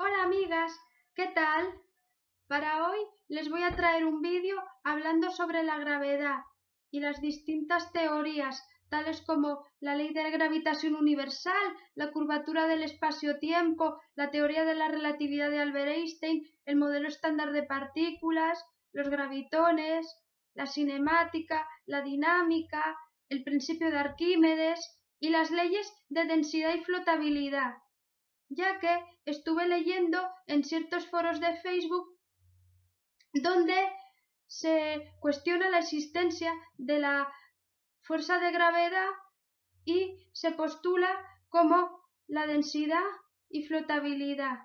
Hola amigas, ¿qué tal? Para hoy les voy a traer un vídeo hablando sobre la gravedad y las distintas teorías, tales como la ley de gravitación universal, la curvatura del espacio-tiempo, la teoría de la relatividad de Albert Einstein, el modelo estándar de partículas, los gravitones, la cinemática, la dinámica, el principio de Arquímedes y las leyes de densidad y flotabilidad, ya que estuve leyendo en ciertos foros de Facebook donde se cuestiona la existencia de la fuerza de gravedad y se postula como la densidad y flotabilidad.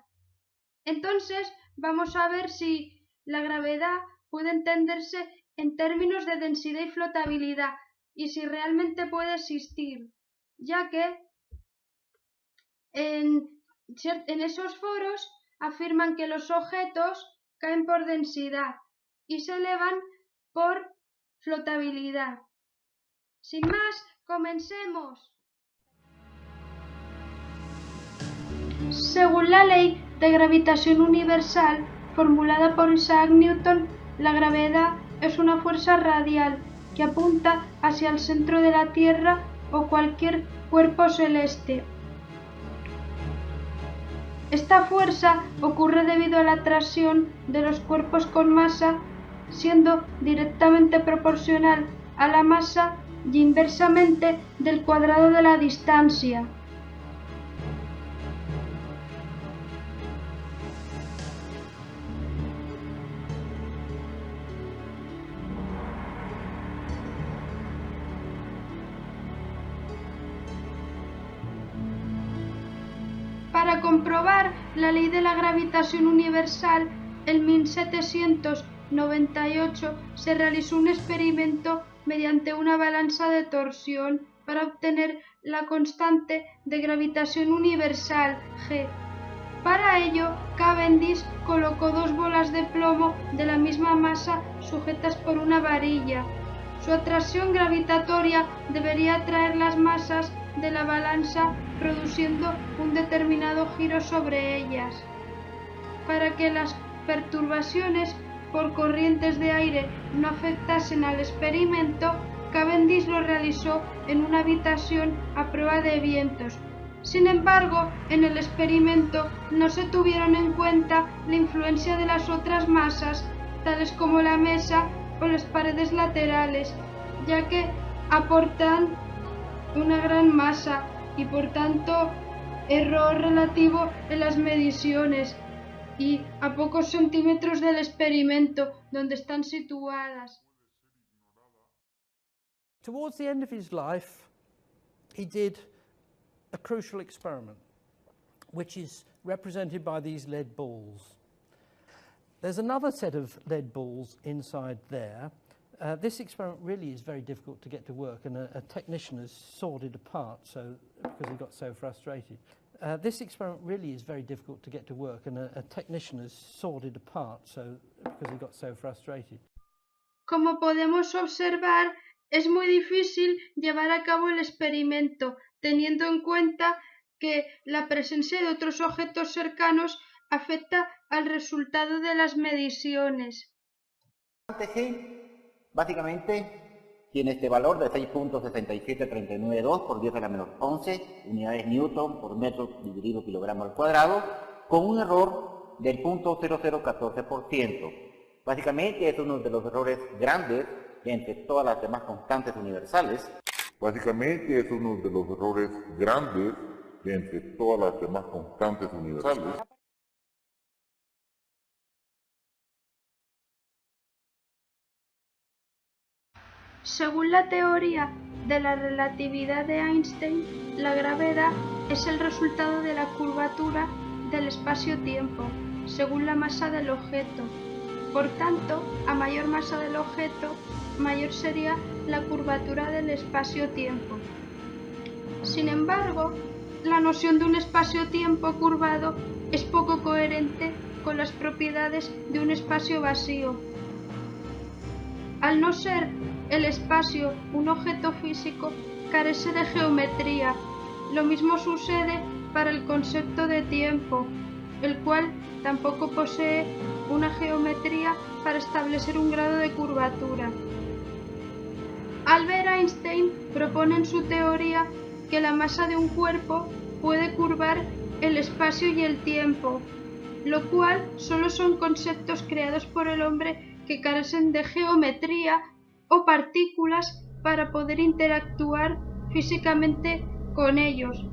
Entonces, vamos a ver si la gravedad puede entenderse en términos de densidad y flotabilidad y si realmente puede existir, ya que en esos foros afirman que los objetos caen por densidad y se elevan por flotabilidad. Sin más, comencemos. Según la ley de gravitación universal formulada por Isaac Newton, la gravedad es una fuerza radial que apunta hacia el centro de la Tierra o cualquier cuerpo celeste. Esta fuerza ocurre debido a la atracción de los cuerpos con masa, siendo directamente proporcional a la masa y inversamente del cuadrado de la distancia. Para comprobar la ley de la gravitación universal, en 1798 se realizó un experimento mediante una balanza de torsión para obtener la constante de gravitación universal, G. Para ello, Cavendish colocó dos bolas de plomo de la misma masa sujetas por una varilla. Su atracción gravitatoria debería atraer las masas de la balanza, produciendo un determinado giro sobre ellas. Para que las perturbaciones por corrientes de aire no afectasen al experimento, Cavendish lo realizó en una habitación a prueba de vientos. Sin embargo, en el experimento no se tuvieron en cuenta la influencia de las otras masas, tales como la mesa o las paredes laterales, ya que aportan una gran masa y por tanto error relativo en las mediciones y a pocos centímetros del experimento donde están situadas. Towards the end of his life, he did a crucial experiment, which is represented by these lead balls. There's another set of lead balls inside there. This experiment really is very difficult to get to work, and a technician has sawed it apart because he got so frustrated. This experiment really is very difficult to get to work, and a technician has sawed it apart because he got so frustrated. Como podemos observar, es muy difícil llevar a cabo el experimento, teniendo en cuenta que la presencia de otros objetos cercanos afecta al resultado de las mediciones. G, básicamente, tiene este valor de 6.67392 por 10 a la menos 11 unidades Newton por metro dividido kilogramo al cuadrado, con un error del 0.0014%. Básicamente es uno de los errores grandes entre todas las demás constantes universales. Según la teoría de la relatividad de Einstein, la gravedad es el resultado de la curvatura del espacio-tiempo, según la masa del objeto. Por tanto, a mayor masa del objeto, mayor sería la curvatura del espacio-tiempo. Sin embargo, la noción de un espacio-tiempo curvado es poco coherente con las propiedades de un espacio vacío. Al no ser el espacio un objeto físico, carece de geometría. Lo mismo sucede para el concepto de tiempo. el cual tampoco posee una geometría para establecer un grado de curvatura. Albert Einstein propone en su teoría que la masa de un cuerpo puede curvar el espacio y el tiempo, lo cual solo son conceptos creados por el hombre que carecen de geometría o partículas para poder interactuar físicamente con ellos.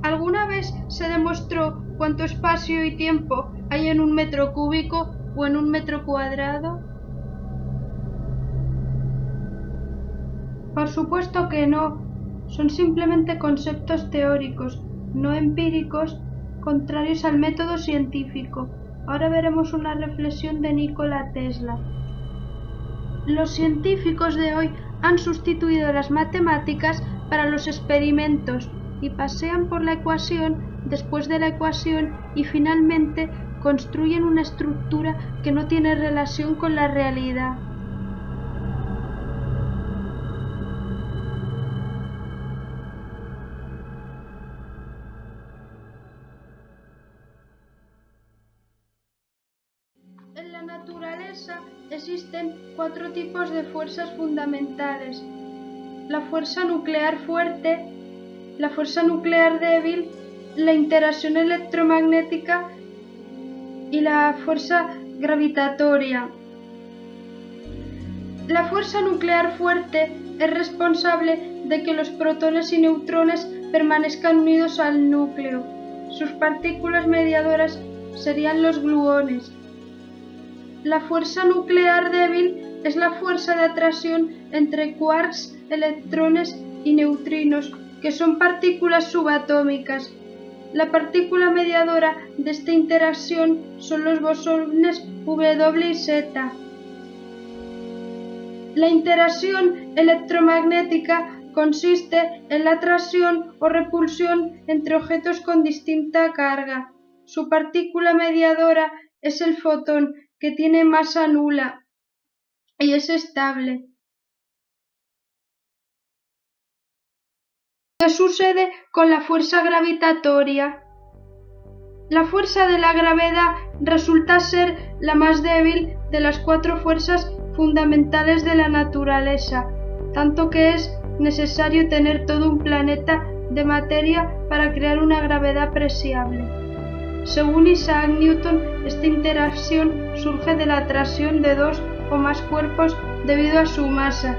¿Alguna vez se demostró cuánto espacio y tiempo hay en un metro cúbico o en un metro cuadrado? Por supuesto que no. Son simplemente conceptos teóricos, no empíricos, contrarios al método científico. Ahora veremos una reflexión de Nikola Tesla. Los científicos de hoy han sustituido las matemáticas para los experimentos y pasean por la ecuación después de la ecuación y finalmente construyen una estructura que no tiene relación con la realidad. En la naturaleza existen 4 tipos de fuerzas fundamentales: la fuerza nuclear fuerte, la fuerza nuclear débil, la interacción electromagnética y la fuerza gravitatoria. La fuerza nuclear fuerte es responsable de que los protones y neutrones permanezcan unidos al núcleo. Sus partículas mediadoras serían los gluones. La fuerza nuclear débil es la fuerza de atracción entre quarks, electrones y neutrinos, que son partículas subatómicas. La partícula mediadora de esta interacción son los bosones W y Z. La interacción electromagnética consiste en la atracción o repulsión entre objetos con distinta carga. Su partícula mediadora es el fotón, que tiene masa nula y es estable. ¿Qué sucede con la fuerza gravitatoria? La fuerza de la gravedad resulta ser la más débil de las 4 fuerzas fundamentales de la naturaleza, tanto que es necesario tener todo un planeta de materia para crear una gravedad apreciable. Según Isaac Newton, esta interacción surge de la atracción de 2 o más cuerpos debido a su masa.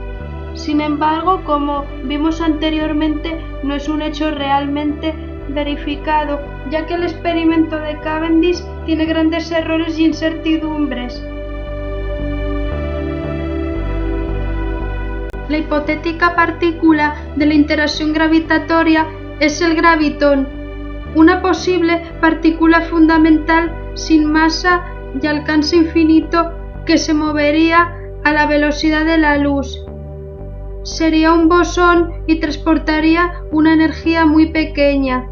Sin embargo, como vimos anteriormente, no es un hecho realmente verificado, ya que el experimento de Cavendish tiene grandes errores y incertidumbres. La hipotética partícula de la interacción gravitatoria es el gravitón, una posible partícula fundamental sin masa y alcance infinito que se movería a la velocidad de la luz. Sería un bosón y transportaría una energía muy pequeña.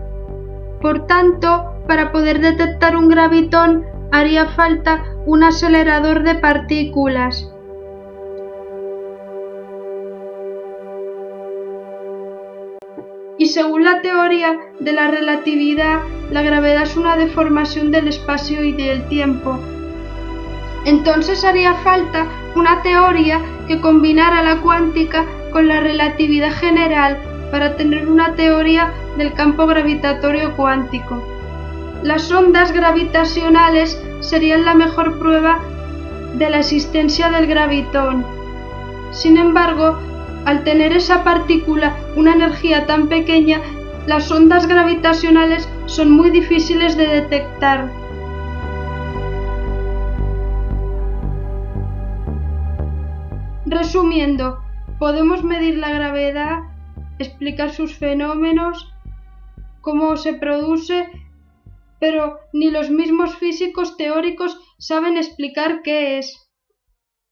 Por tanto, para poder detectar un gravitón haría falta un acelerador de partículas. Y según la teoría de la relatividad, la gravedad es una deformación del espacio y del tiempo. Entonces haría falta una teoría que combinara la cuántica con la relatividad general para tener una teoría del campo gravitatorio cuántico. Las ondas gravitacionales serían la mejor prueba de la existencia del gravitón. Sin embargo, al tener esa partícula una energía tan pequeña, las ondas gravitacionales son muy difíciles de detectar. Resumiendo, podemos medir la gravedad, explicar sus fenómenos, cómo se produce, pero ni los mismos físicos teóricos saben explicar qué es.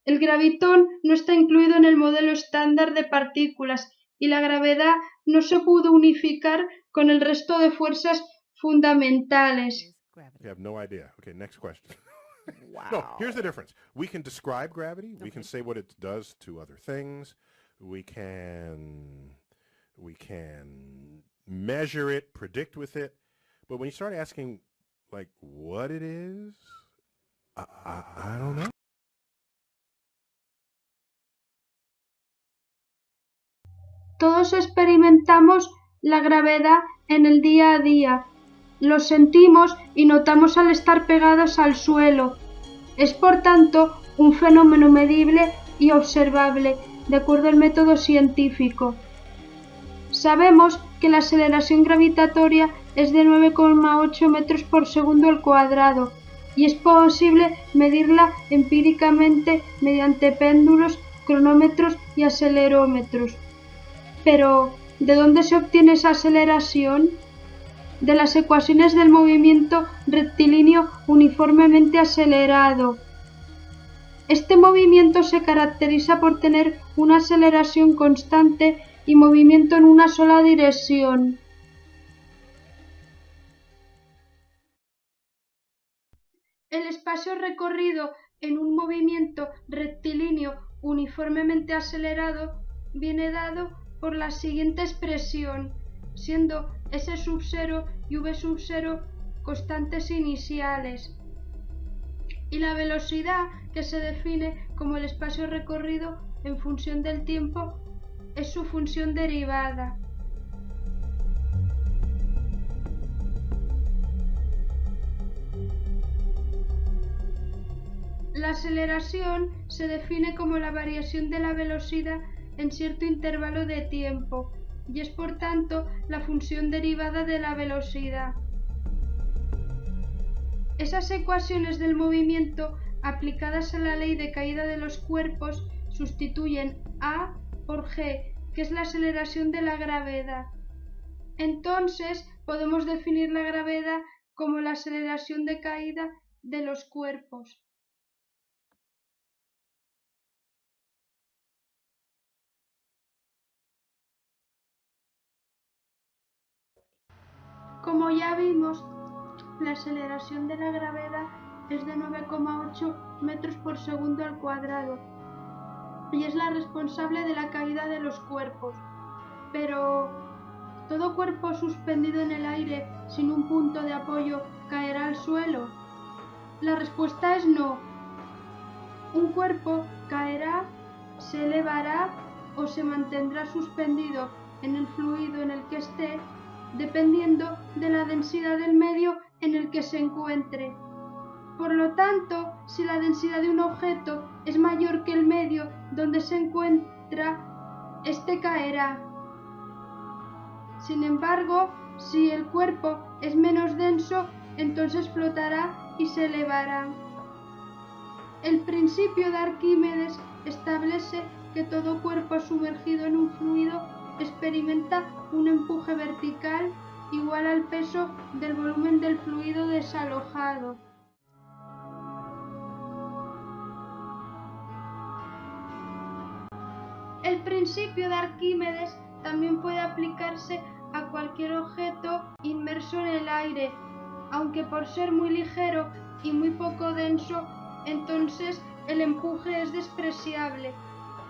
El gravitón no está incluido en el modelo estándar de partículas y la gravedad no se pudo unificar con el resto de fuerzas fundamentales. You have no idea. Okay, next question. Wow. No, here's the difference. We can describe gravity. We can say what it does to other things. We can measure it, predict with it. But when you start asking like what it is, I don't know. Todos experimentamos la gravedad en el día a día. Lo sentimos y notamos al estar pegados al suelo. Es por tanto un fenómeno medible y observable, de acuerdo al método científico. Sabemos que la aceleración gravitatoria es de 9,8 metros por segundo al cuadrado y es posible medirla empíricamente mediante péndulos, cronómetros y acelerómetros. Pero, ¿de dónde se obtiene esa aceleración? De las ecuaciones del movimiento rectilíneo uniformemente acelerado. Este movimiento se caracteriza por tener una aceleración constante y movimiento en una sola dirección. El espacio recorrido en un movimiento rectilíneo uniformemente acelerado viene dado por la siguiente expresión, siendo S sub 0 y V sub 0 constantes iniciales, y la velocidad, que se define como el espacio recorrido en función del tiempo, es su función derivada. La aceleración se define como la variación de la velocidad en cierto intervalo de tiempo y es por tanto la función derivada de la velocidad. Esas ecuaciones del movimiento aplicadas a la ley de caída de los cuerpos sustituyen A por G, que es la aceleración de la gravedad. Entonces podemos definir la gravedad como la aceleración de caída de los cuerpos. Como ya vimos, la aceleración de la gravedad es de 9,8 metros por segundo al cuadrado y es la responsable de la caída de los cuerpos. Pero, ¿todo cuerpo suspendido en el aire sin un punto de apoyo caerá al suelo? La respuesta es no. Un cuerpo caerá, se elevará o se mantendrá suspendido en el fluido en el que esté, dependiendo de la densidad del medio en el que se encuentre. Por lo tanto, si la densidad de un objeto es mayor que el medio donde se encuentra, éste caerá. Sin embargo, si el cuerpo es menos denso, entonces flotará y se elevará. El principio de Arquímedes establece que todo cuerpo sumergido en un fluido experimenta un empuje vertical igual al peso del volumen del fluido desalojado. El principio de Arquímedes también puede aplicarse a cualquier objeto inmerso en el aire, aunque por ser muy ligero y muy poco denso, entonces el empuje es despreciable.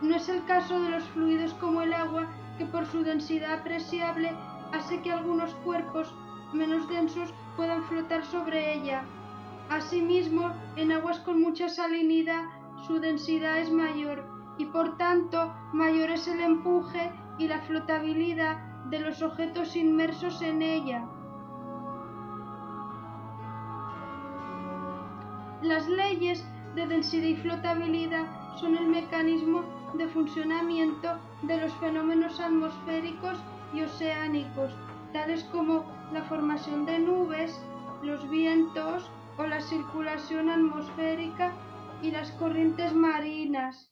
No es el caso de los fluidos como el agua, que por su densidad apreciable hace que algunos cuerpos menos densos puedan flotar sobre ella. Asimismo, en aguas con mucha salinidad, su densidad es mayor y por tanto mayor es el empuje y la flotabilidad de los objetos inmersos en ella. Las leyes de densidad y flotabilidad son el mecanismo de funcionamiento de los fenómenos atmosféricos y oceánicos, tales como la formación de nubes, los vientos o la circulación atmosférica y las corrientes marinas.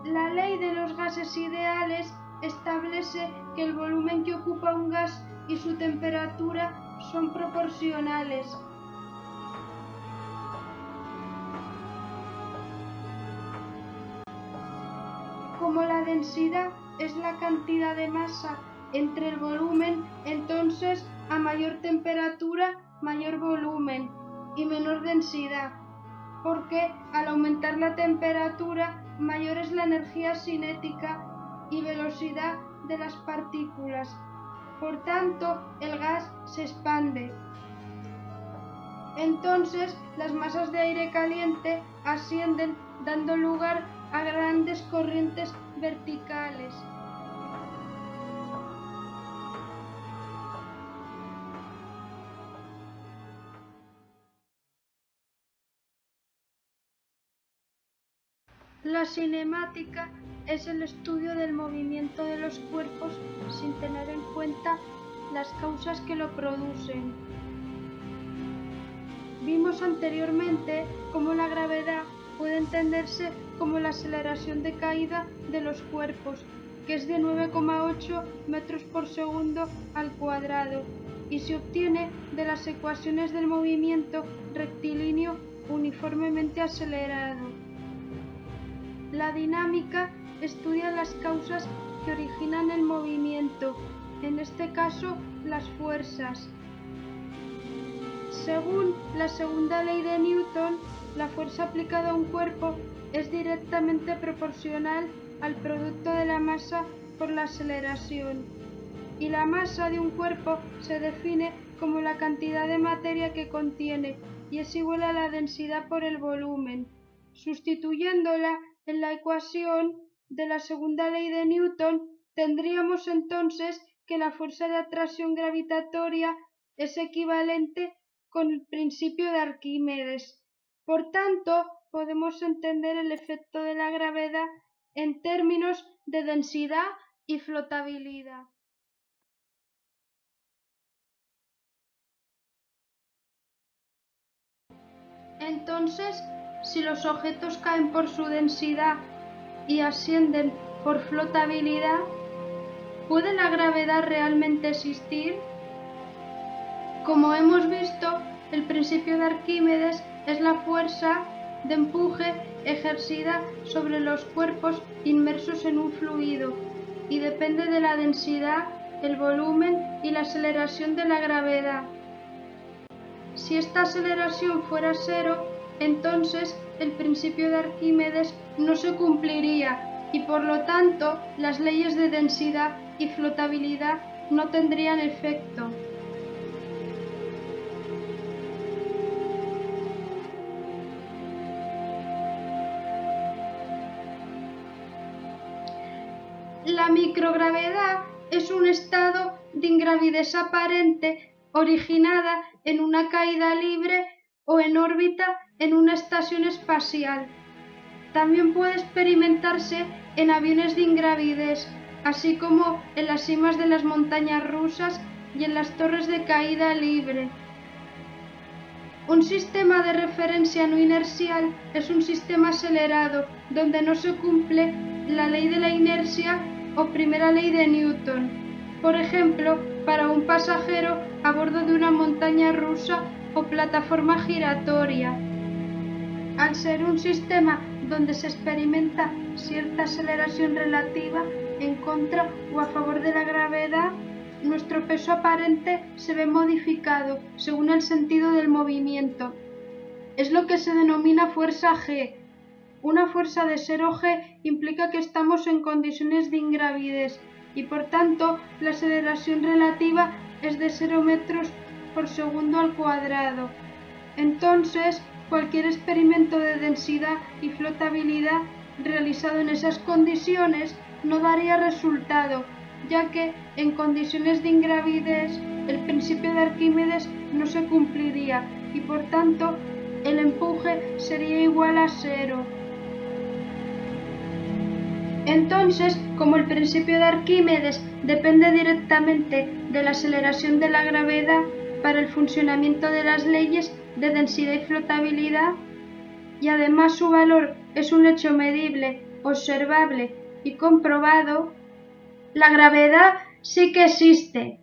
La ley de los gases ideales establece que el volumen que ocupa un gas y su temperatura son proporcionales. Como la densidad es la cantidad de masa entre el volumen, entonces a mayor temperatura, mayor volumen y menor densidad, porque al aumentar la temperatura mayor es la energía cinética y velocidad de las partículas. Por tanto, el gas se expande. Entonces, las masas de aire caliente ascienden, dando lugar a grandes corrientes verticales. La cinemática es el estudio del movimiento de los cuerpos sin tener en cuenta las causas que lo producen. Vimos anteriormente cómo la gravedad puede entenderse como la aceleración de caída de los cuerpos, que es de 9,8 metros por segundo al cuadrado, y se obtiene de las ecuaciones del movimiento rectilíneo uniformemente acelerado. La dinámica estudia las causas que originan el movimiento, en este caso las fuerzas. Según la segunda ley de Newton, la fuerza aplicada a un cuerpo es directamente proporcional al producto de la masa por la aceleración, y la masa de un cuerpo se define como la cantidad de materia que contiene y es igual a la densidad por el volumen. Sustituyéndola en la ecuación de la segunda ley de Newton, tendríamos entonces que la fuerza de atracción gravitatoria es equivalente con el principio de Arquímedes. Por tanto, podemos entender el efecto de la gravedad en términos de densidad y flotabilidad. Entonces, si los objetos caen por su densidad y ascienden por flotabilidad, ¿puede la gravedad realmente existir? Como hemos visto, el principio de Arquímedes es la fuerza de empuje ejercida sobre los cuerpos inmersos en un fluido y depende de la densidad, el volumen y la aceleración de la gravedad. Si esta aceleración fuera cero, entonces el principio de Arquímedes no se cumpliría y por lo tanto las leyes de densidad y flotabilidad no tendrían efecto. La microgravedad es un estado de ingravidez aparente originada en una caída libre o en órbita en una estación espacial. También puede experimentarse en aviones de ingravidez, así como en las cimas de las montañas rusas y en las torres de caída libre. Un sistema de referencia no inercial es un sistema acelerado donde no se cumple la ley de la inercia o primera ley de Newton. Por ejemplo, para un pasajero a bordo de una montaña rusa o plataforma giratoria. Al ser un sistema donde se experimenta cierta aceleración relativa en contra o a favor de la gravedad, nuestro peso aparente se ve modificado según el sentido del movimiento. Es lo que se denomina fuerza G. Una fuerza de 0G implica que estamos en condiciones de ingravidez y por tanto la aceleración relativa es de 0 metros por segundo al cuadrado. Entonces, cualquier experimento de densidad y flotabilidad realizado en esas condiciones no daría resultado, ya que en condiciones de ingravidez el principio de Arquímedes no se cumpliría y por tanto el empuje sería igual a 0. Entonces, como el principio de Arquímedes depende directamente de la aceleración de la gravedad para el funcionamiento de las leyes de densidad y flotabilidad, y además su valor es un hecho medible, observable y comprobado, la gravedad sí que existe.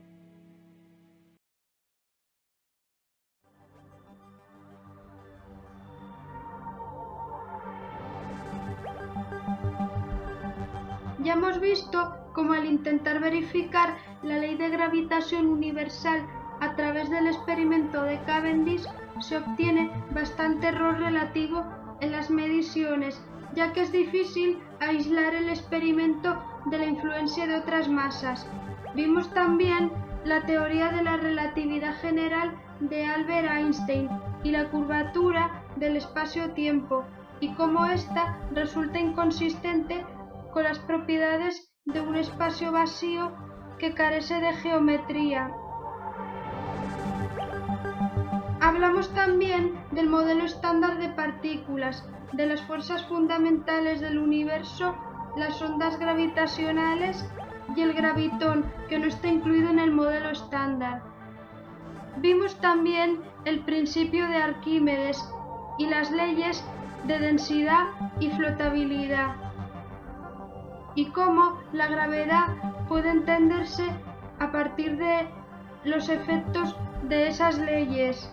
Ya hemos visto cómo al intentar verificar la ley de gravitación universal a través del experimento de Cavendish se obtiene bastante error relativo en las mediciones, ya que es difícil aislar el experimento de la influencia de otras masas. Vimos también la teoría de la relatividad general de Albert Einstein y la curvatura del espacio-tiempo, y cómo ésta resulta inconsistente con las propiedades de un espacio vacío que carece de geometría. Hablamos también del modelo estándar de partículas, de las fuerzas fundamentales del universo, las ondas gravitacionales y el gravitón, que no está incluido en el modelo estándar. Vimos también el principio de Arquímedes y las leyes de densidad y flotabilidad, y cómo la gravedad puede entenderse a partir de los efectos de esas leyes.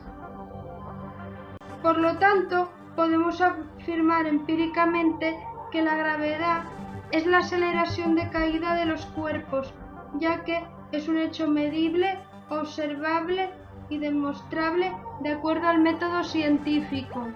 Por lo tanto, podemos afirmar empíricamente que la gravedad es la aceleración de caída de los cuerpos, ya que es un hecho medible, observable y demostrable de acuerdo al método científico.